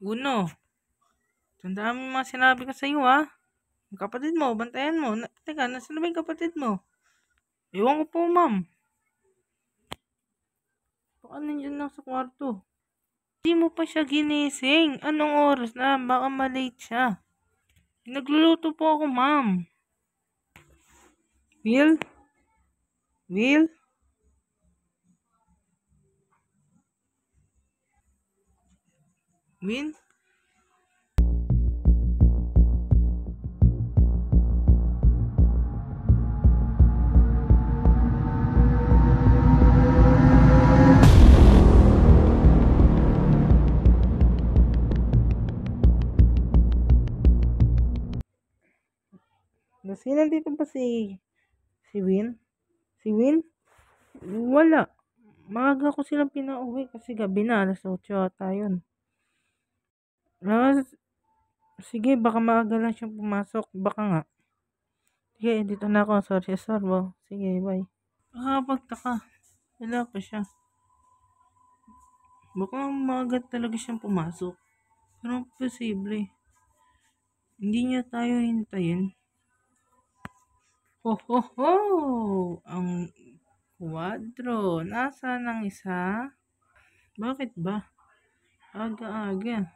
Uno, tandaan mo yung mga sinabi ko sa iyo, ha? Yung kapatid mo, bantayan mo. Teka, nasaan na ba yung kapatid mo? Ewan ko po, ma'am. Baka nandiyan lang sa kwarto. Hindi mo pa siya ginising. Anong oras na? Baka malate siya. Nagluluto po ako, ma'am. Will? Will? Will? Kasi nandito ba si Win? Si Win? Wala. Maaga ko silang pinauwi kasi gabi na, alas 8 ata yun. Sige, baka maaga lang siyang pumasok. Baka nga. Sige, dito na ako. Sorry, Sarbo. Sige, bye. Nakakapagtaka. Wala pa siya. Baka maaga talaga siyang pumasok. Pero posible. Hindi niya tayo hintayin. Ho, ho, ho! Ang kwadro. Nasaan ang isa? Bakit ba? Aga-aga.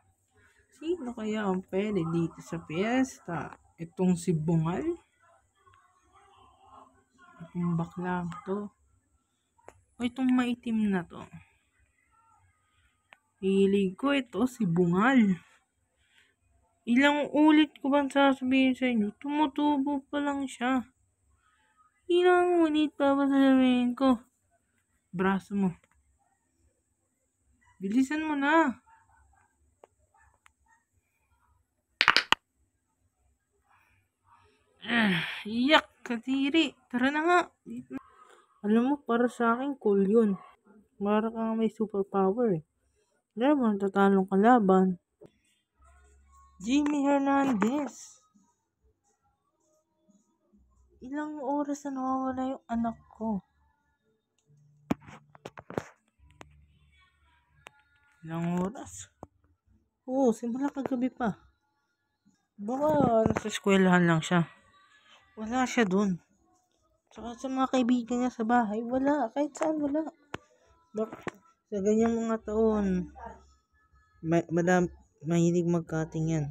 Sino kaya ang pwede dito sa piyesta? Itong si Bungal? Itong baklang to? O itong maitim na to? Hilig ko ito si Bungal. Ilang ulit ko bang sasabihin sa inyo? Tumutubo pa lang siya. Ilang ulit pa ba sasabihin ko? Braso mo. Bilisan mo na. Yak, katiri. Tara na nga. Alam mo, para sa akin, cool yun. Para kang may superpower eh. Wala mo natatalong kalaban. Jimmy Hernandez. Ilang oras na nawawala yung anak ko? Ilang oras? Oo, simula kagabi pa. Baka nasa eskwelahan lang siya. Wala siya dun. Saka sa mga kaibigan niya sa bahay, wala. Kahit saan, wala. Baka sa ganyang mga taon, mahilig mag-cutting yan.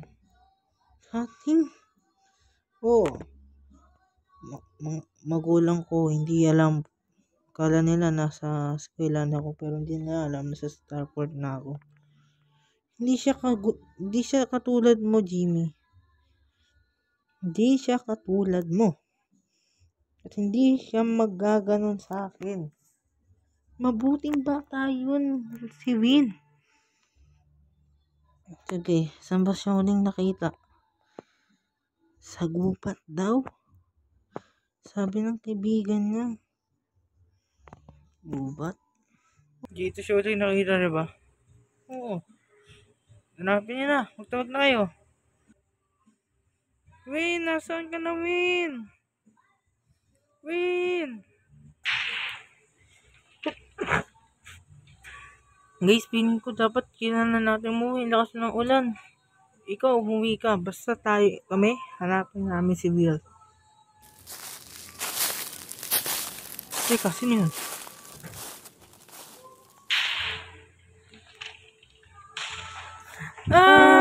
Cutting? Oo. Magulang ko, hindi alam. Kala nila nasa eskwelahan ako, pero hindi nila alam, nasa Starport na ako. Hindi siya katulad mo, Jimmy. Hindi siya katulad mo. At hindi siya magaganon sa akin. Mabuting bata yun, si Win. Sige, saan ba siya huling nakita? Sa gubat daw. Sabi ng kaibigan niya. Gubat? Dito siya huling nakita, diba? Oo. Hanapin niya na. Magtawag na kayo. Win, nasaan ka na, Win? Win! Guys, feeling ko dapat kailangan natin umuwi. Lakas ng ulan. Ikaw, umuwi ka. Basta kami, hanapin namin si Will. Teka, sino yun? Ah!